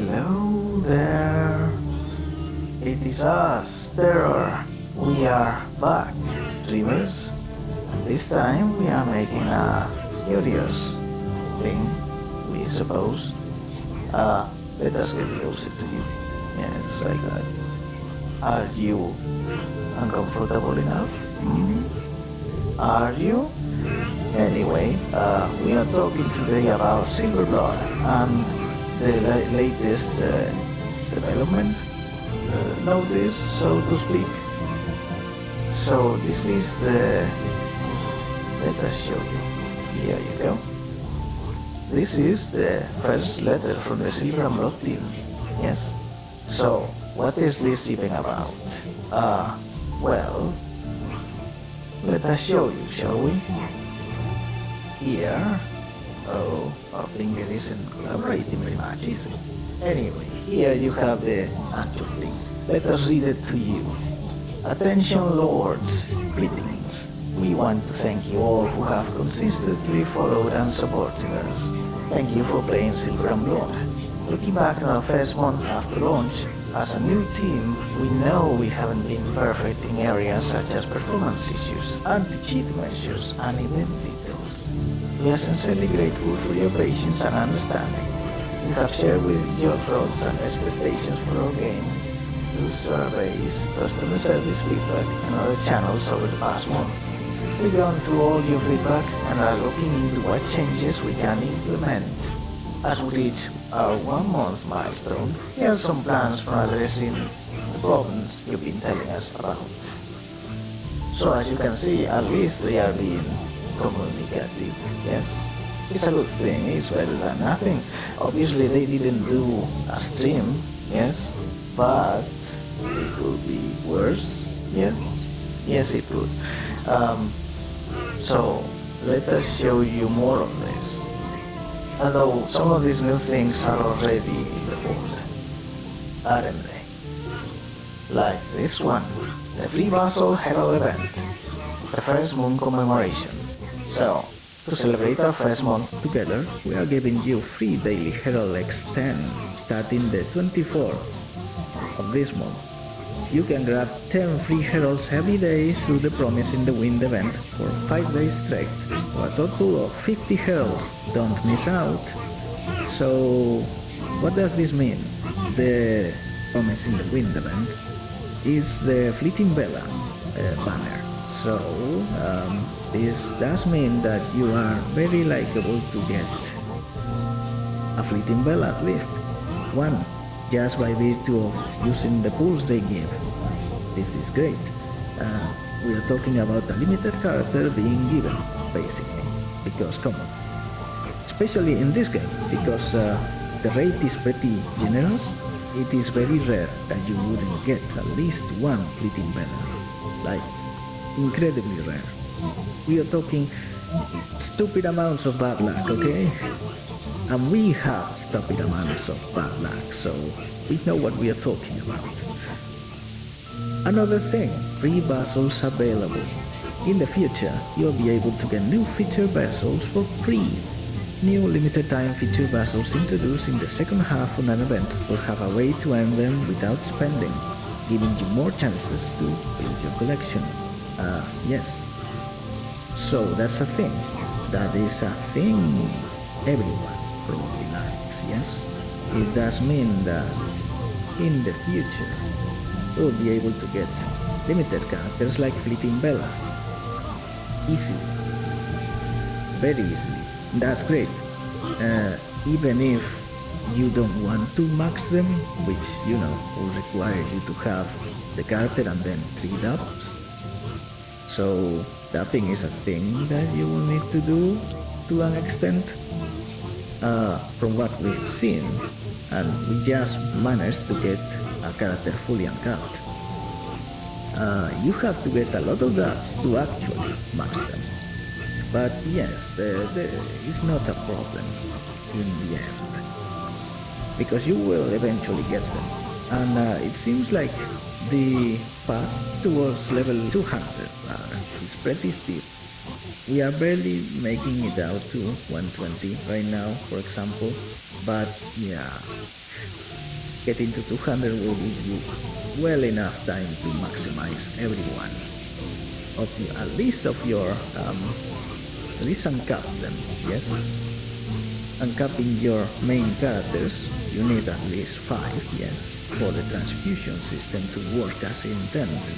Hello there. It is us, Terror. We are back, dreamers. And this time we are making a curious thing, we suppose. Let us get closer to you. Yes, like that. Are you uncomfortable enough? Are you? Anyway, we are talking today about Silver Blood and the latest development, notice, so to speak. So this is the... let us show you. Here you go. This is the first letter from the Silver and Blood team. Yes. So, what is this even about? Well, let us show you, shall we? Here. Oh, our finger isn't collaborating very much, is it? Anyway, here you have the actual thing. Let us read it to you. Attention lords, greetings. We want to thank you all who have consistently followed and supported us. Thank you for playing Silver and Blood. Looking back on our first month after launch, as a new team, we know we haven't been perfect in areas such as performance issues, anti-cheat measures, and event details. We are sincerely grateful for your patience and understanding. You have shared with your thoughts and expectations for our game through surveys, customer service feedback, and other channels over the past month. We've gone through all your feedback and are looking into what changes we can implement. As we reach our 1 month milestone, here are some plans for addressing the problems you've been telling us about. So as you can see, at least they are being communicative, yes? It's a good thing, it's better than nothing. Obviously they didn't do a stream, yes? But it could be worse, yes? Yes, it could. So let us show you more of this. Although some of these new things are already in the fold, aren't they? Like this one, the Free Vassal Herald event, the first moon commemoration. So, to celebrate our first month together, we are giving you free daily Herald X10 starting the 24th of this month. You can grab 10 free heralds every day through the Promise in the Wind event for 5 days straight, for a total of 50 heralds. Don't miss out. So, what does this mean? The Promise in the Wind event is the Fleeting Bella banner. So, this does mean that you are very likable to get a Fleeting Bella at least. One. Just by virtue of using the pools they give. This is great. We are talking about a limited character being given, basically. Because, come on. Especially in this game, because the rate is pretty generous, it is very rare that you wouldn't get at least one fleeting banner. Like, incredibly rare. We are talking stupid amounts of bad luck, okay? And we have stupid amounts of bad luck, so we know what we are talking about. Another thing, free vessels available. In the future, you'll be able to get new feature vessels for free. New limited time feature vessels introduced in the second half of an event will have a way to earn them without spending, giving you more chances to build your collection. Yes. So that's a thing. That is a thing everyone probably likes, yes? It does mean that in the future we'll be able to get limited characters like Fleeting Bella easily, very easily. That's great. Even if you don't want to max them, which you know will require you to have the character and then 3 dubs. So dubbing is a thing that you will need to do to an extent. From what we've seen, and we just managed to get a character fully uncapped. You have to get a lot of dubs to actually max them. But yes, it's not a problem in the end, because you will eventually get them. And it seems like the path towards level 200 is pretty steep. We are barely making it out to 120 right now, for example, but yeah, getting to 200 will give you well enough time to maximize everyone of you, at least uncap them, yes? Uncapping your main characters, you need at least 5, yes, for the transfusion system to work as intended.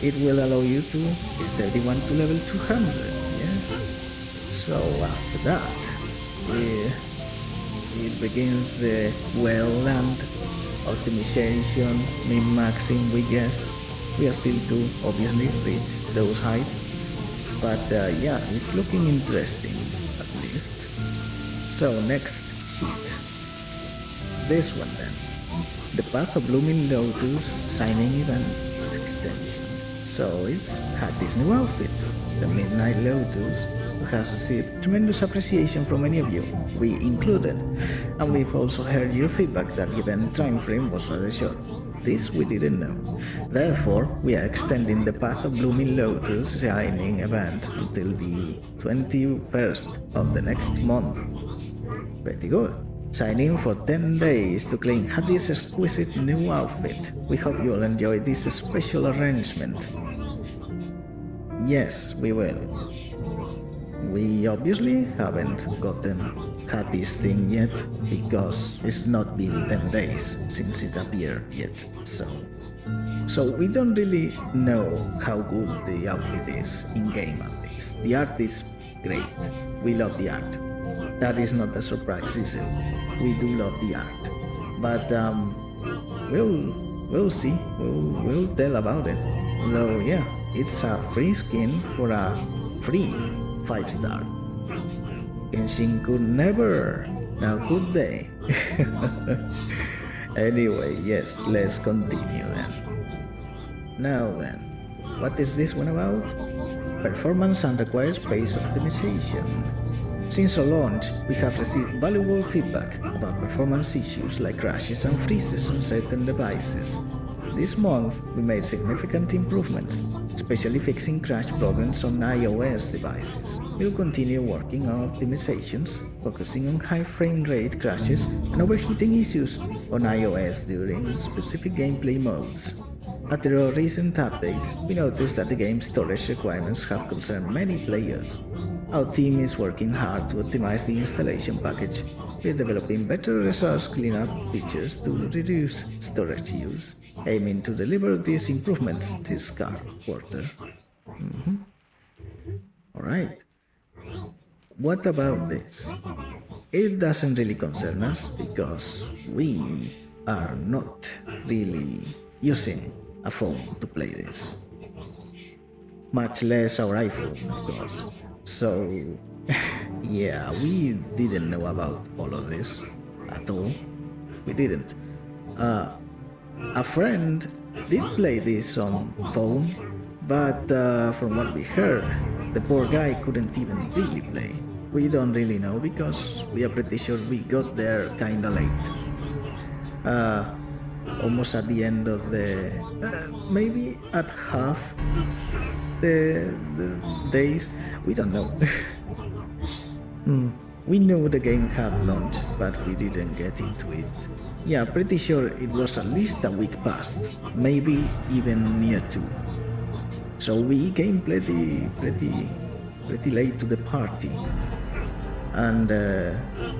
It will allow you to get everyone to level 200, yeah? So after that, it begins the well-land optimization, min-maxing, we guess. We are still to obviously reach those heights, but yeah, it's looking interesting at least. So next sheet, this one then, the Path of Blooming Lotus signing event extension. So it's Hati's new outfit, the Midnight Lotus, who has received tremendous appreciation from many of you, we included, and we've also heard your feedback that the event time frame was rather short. This we didn't know. Therefore, we are extending the Path of Blooming Lotus signing event until the 21st of the next month. Pretty good. Sign in for 10 days to claim Hati's exquisite new outfit. We hope you'll enjoy this special arrangement. Yes, we will. We obviously haven't gotten Hati's thing yet because it's not been 10 days since it appeared yet. So we don't really know how good the outfit is in game at least. The art is great. We love the art. That is not a surprise, is it? We do love the art, but we'll see. We'll tell about it. Though yeah, it's a free skin for a free 5-star. Genshin could never. Now could they? Anyway, yes, let's continue then. Now then, what is this one about? Performance and required space optimization. Since our launch, we have received valuable feedback about performance issues like crashes and freezes on certain devices. This month, we made significant improvements, especially fixing crash problems on iOS devices. We'll continue working on optimizations, focusing on high frame rate crashes and overheating issues on iOS during specific gameplay modes. After our recent updates, we noticed that the game's storage requirements have concerned many players. Our team is working hard to optimize the installation package. We're developing better resource cleanup features to reduce storage use, aiming to deliver these improvements this quarter. Alright. What about this? It doesn't really concern us because we are not really using a phone to play this. Much less our iPhone, of course. So, yeah, we didn't know about all of this at all. We didn't. A friend did play this on phone, but from what we heard, the poor guy couldn't even really play. We don't really know because we are pretty sure we got there kinda late. Almost at the end of the... maybe at half the days. We don't know. We knew the game had launched, but we didn't get into it. Yeah, pretty sure it was at least a week past, maybe even near 2. So we came pretty late to the party. And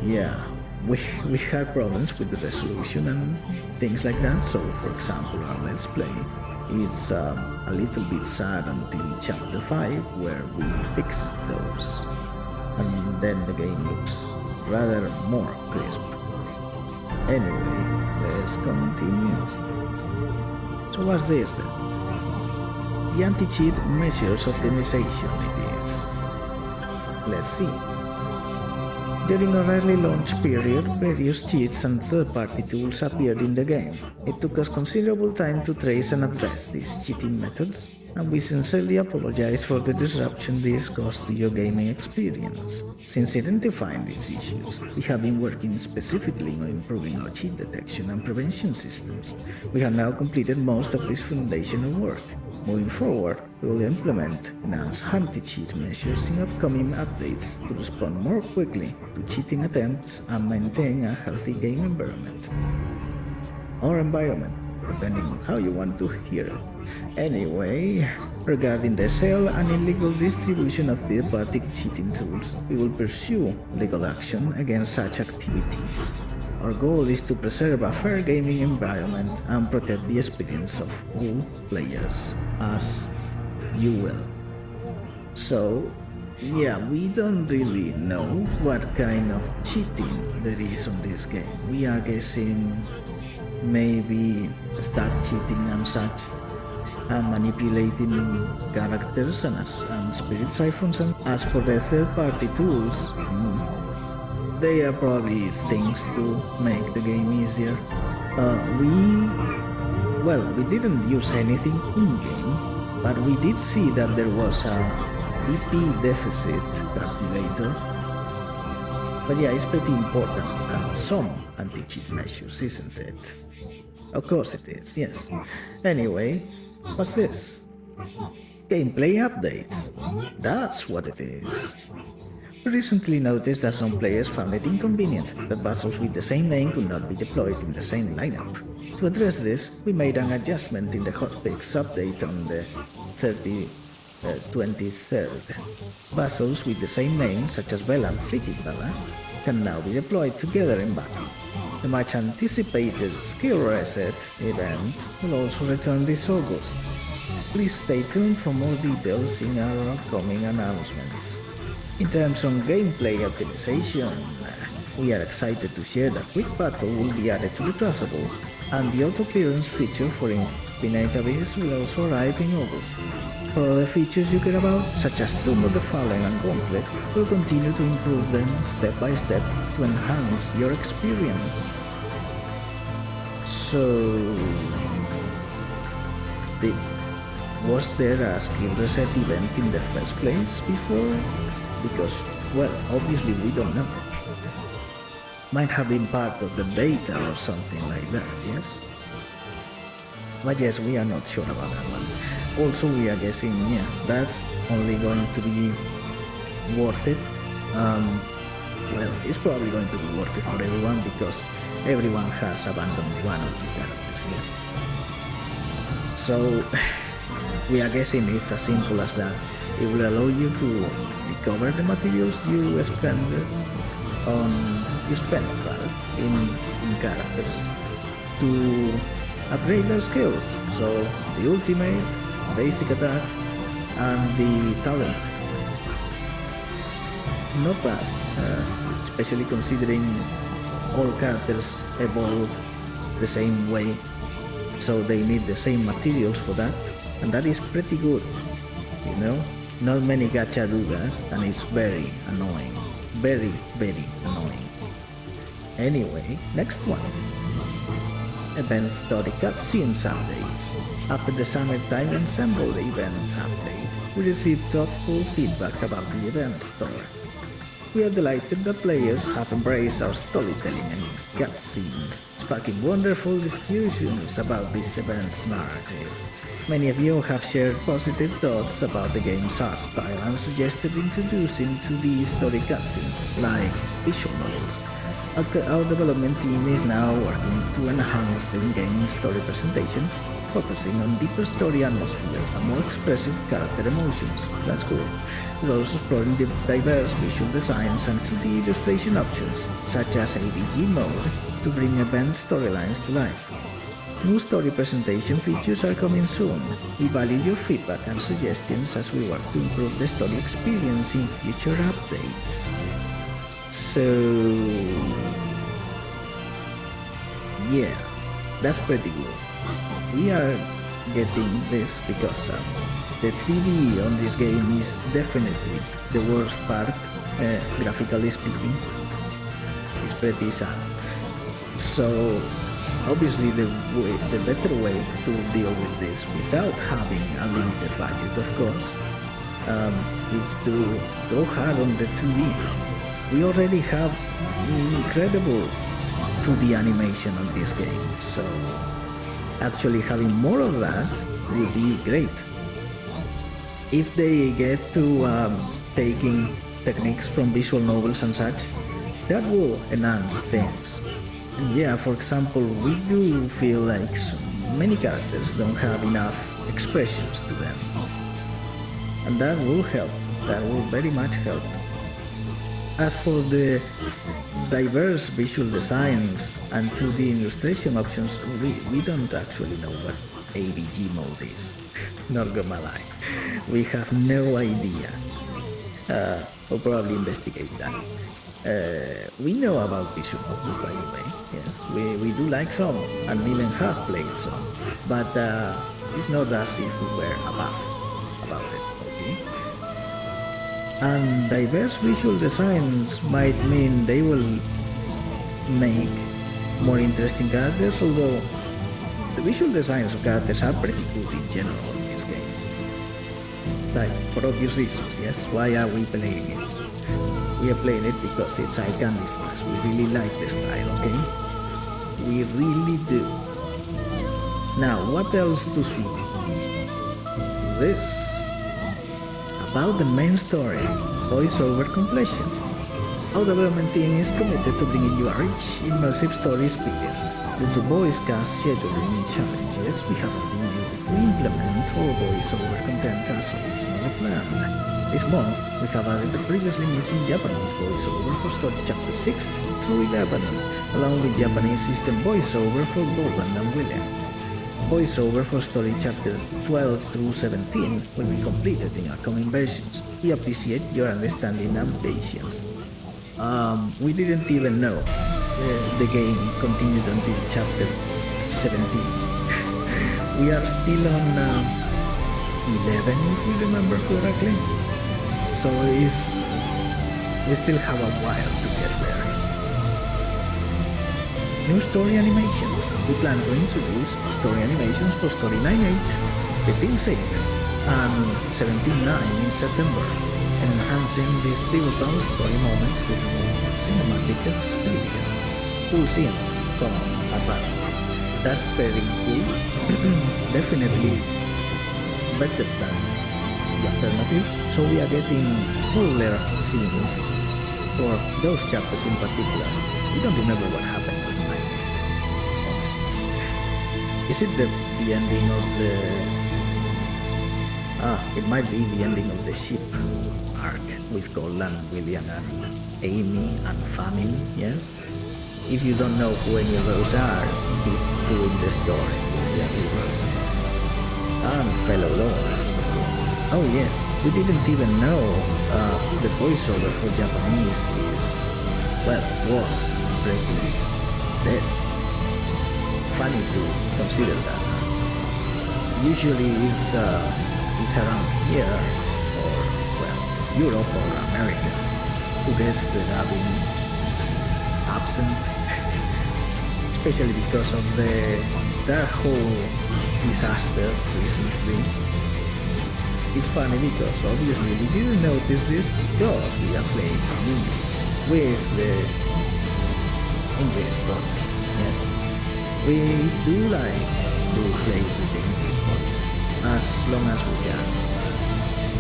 yeah, we had problems with the resolution and things like that. So for example, our Let's Play is a little bit sad until chapter 5, where we fix those, and then the game looks rather more crisp. Anyway, let's continue. So what's this then? The anti-cheat measures optimization it is. Let's see. During our early launch period, various cheats and third-party tools appeared in the game. It took us considerable time to trace and address these cheating methods. and we sincerely apologize for the disruption this caused to your gaming experience. Since identifying these issues, we have been working specifically on improving our cheat detection and prevention systems. We have now completed most of this foundational work. Moving forward, we will implement enhanced anti-cheat measures in upcoming updates to respond more quickly to cheating attempts and maintain a healthy game environment. Or environment, depending on how you want to hear it. Anyway, regarding the sale and illegal distribution of third-party cheating tools, we will pursue legal action against such activities. Our goal is to preserve a fair gaming environment and protect the experience of all players, as you will. So, yeah, we don't really know what kind of cheating there is on this game. We are guessing maybe stat cheating and such, and manipulating characters and spirit siphons. And as for the third-party tools, they are probably things to make the game easier. We didn't use anything in-game, but we did see that there was a BP deficit calculator. But yeah, it's pretty important to have some anti-cheat measures, isn't it? Of course it is, yes. Anyway, what's this? Gameplay updates. That's what it is. We recently noticed that some players found it inconvenient that puzzles with the same name could not be deployed in the same lineup. To address this, we made an adjustment in the hotfix update on the 23rd. Puzzles with the same name, such as Bella and Pretty Bella, can now be deployed together in battle. The much anticipated skill reset event will also return this August. Please stay tuned for more details in our upcoming announcements. In terms of gameplay optimization, we are excited to share that Quick Battle will be added to the Crucible, and the auto-clearance feature for Infinite Abyss will also arrive in August. For other features you care about, such as Tomb of the Fallen and Gauntlet, we'll continue to improve them step by step to enhance your experience. So, was there a skill reset event in the first place before? Because, well, obviously we don't know. Might have been part of the beta or something like that, yes? But yes, we are not sure about that one. Also, we are guessing, yeah, that's only going to be worth it. Well, it's probably going to be worth it for everyone because everyone has abandoned one of the characters, yes? So, we are guessing it's as simple as that. It will allow you to recover the materials you spend in characters to upgrade their skills. So the ultimate, basic attack, and the talent. Not bad, especially considering all characters evolve the same way, so they need the same materials for that, and that is pretty good, you know? Not many gacha do that, and it's very annoying. Very, very annoying. Anyway, next one. Event Story Cutscenes Updates. After the Summertime Ensemble event update, we received thoughtful feedback about the event story. We are delighted that players have embraced our storytelling and cutscenes, sparking wonderful discussions about this event's narrative. Many of you have shared positive thoughts about the game's art style and suggested introducing to the story cutscenes, like visual novels. Our development team is now working to enhance the in-game story presentation, focusing on deeper story atmosphere and more expressive character emotions. That's cool. We're also exploring the diverse visual designs and 2D illustration options, such as ABG mode, to bring event storylines to life. New story presentation features are coming soon. We value your feedback and suggestions as we work to improve the story experience in future updates. So, yeah, that's pretty good. We are getting this because the 3D on this game is definitely the worst part, graphically speaking. It's pretty sad. So, Obviously, the better way to deal with this without having a limited budget, of course, is to go hard on the 2D. We already have incredible 2D animation on this game, so actually having more of that would be great. If they get to taking techniques from visual novels and such, that will enhance things. And yeah, for example, we do feel like many characters don't have enough expressions to them. And that will help, that will very much help. As for the diverse visual designs and 2D illustration options, we don't actually know what AVG mode is. Not gonna lie, we have no idea. We'll probably investigate that. We know about visual novels, by the way. Yes, we do like some, and even have played some, but it's not as if we were about it. Okay. And diverse visual designs might mean they will make more interesting characters, although the visual designs of characters are pretty good in general in this game. Like, for obvious reasons, yes? Why are we playing it? We are playing it because it's eye candy for us. We really like the style, okay? We really do. Now, what else to see? This. About the main story, voiceover completion. Our development team is committed to bringing you a rich, immersive story experience. Due to voice cast scheduling challenges, we have been able to implement all voiceover content as originally planned. This month, we have added the previously missing Japanese voiceover for story chapter 6 through 11, along with Japanese system voiceover for Goodwell and William. Voiceover for story chapter 12 through 17 will be completed in upcoming versions. We appreciate your understanding and patience. We didn't even know the game continued until chapter 17. We are still on 11 if we remember correctly. So we still have a while to get there. New story animations. We plan to introduce story animations for story 9.8, 15.6, and 17.9 in September, enhancing these pivotal story moments with more cinematic experience. Cool scenes from Advance. That's very cool. Definitely better than the alternative. So we are getting fuller scenes for those chapters in particular. We don't remember what happened with mine. Is it the ending of the... it might be the ending of the ship arc with Golan, William, and Amy, and Famine, yes? If you don't know who any of those are, keep doing the story. Yeah, and fellow lords. Oh yes, we didn't even know the voiceover for Japanese is, well, was pretty dead. Funny to consider that. Usually it's around here, or, well, Europe or America, who gets the dubbing absent, especially because of that whole disaster recently. It's funny because obviously we didn't notice this because we are playing in English with the English voice. Yes, we do like to play with the English voice as long as we can.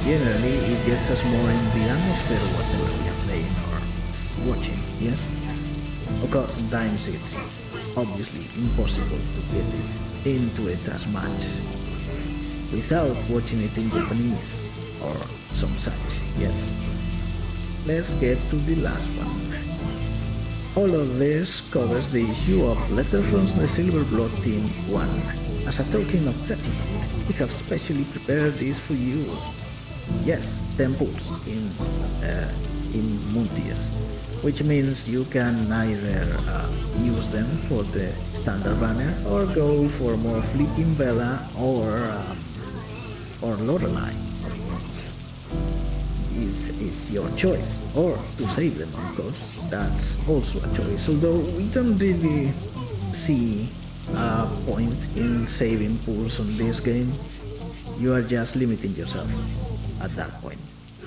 Generally, it gets us more in the atmosphere of whatever we are playing or watching. Yes, of course, sometimes it's obviously impossible to get it into it as much without watching it in Japanese or some such, yes. Let's get to the last one. All of this covers the issue of Letter from the Silver Blood Team 1. As a token of gratitude, we have specially prepared this for you. Yes, temples in Muntias, which means you can either use them for the standard banner or go for more fleeting Bella or Lorelei, of course. It's your choice, or to save them, of course. That's also a choice, although we don't really see point in saving pools on this game. You are just limiting yourself at that point.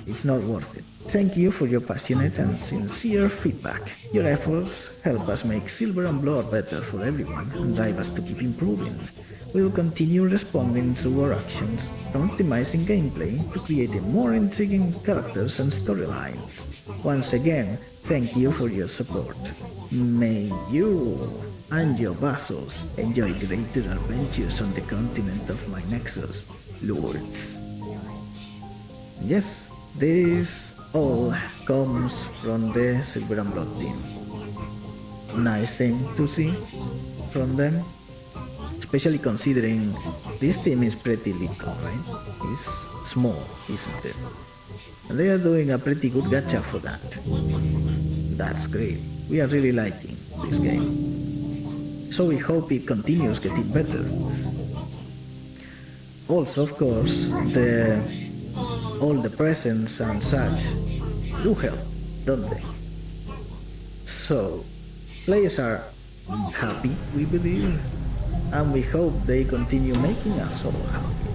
It's not worth it. Thank you for your passionate and sincere feedback. Your efforts help us make Silver and Blood better for everyone and drive us to keep improving. We will continue responding through our actions and optimizing gameplay to create more intriguing characters and storylines. Once again, thank you for your support. May you and your vassals enjoy greater adventures on the continent of my Nexus, Lords. Yes, this all comes from the Silver and Blood team. Nice thing to see from them, especially considering this team is pretty little, right? It's small, isn't it? And they are doing a pretty good gacha for that. That's great. We are really liking this game. So we hope it continues getting better. Also, of course, all the presents and such do help, don't they? So, players are happy, we believe, and we hope they continue making us all happy.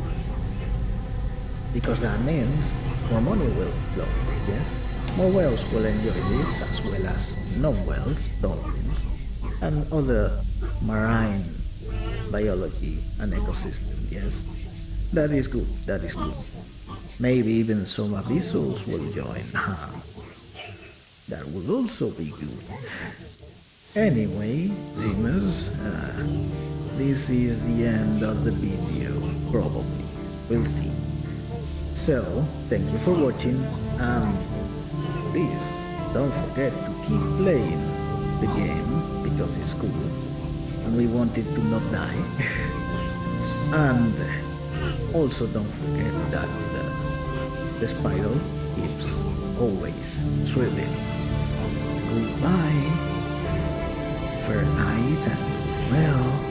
Because that means more money will flow, yes? More whales will enjoy this, as well as non-whales, dolphins, and other marine biology and ecosystem, yes? That is good, that is good. Maybe even some abyssals will join, huh? That would also be good. Anyway, dreamers, this is the end of the video, probably. We'll see. So, thank you for watching, and please don't forget to keep playing the game, because it's cool, and we want it to not die. And also don't forget that the spiral keeps always swimming. Goodbye, Fairenight, and well...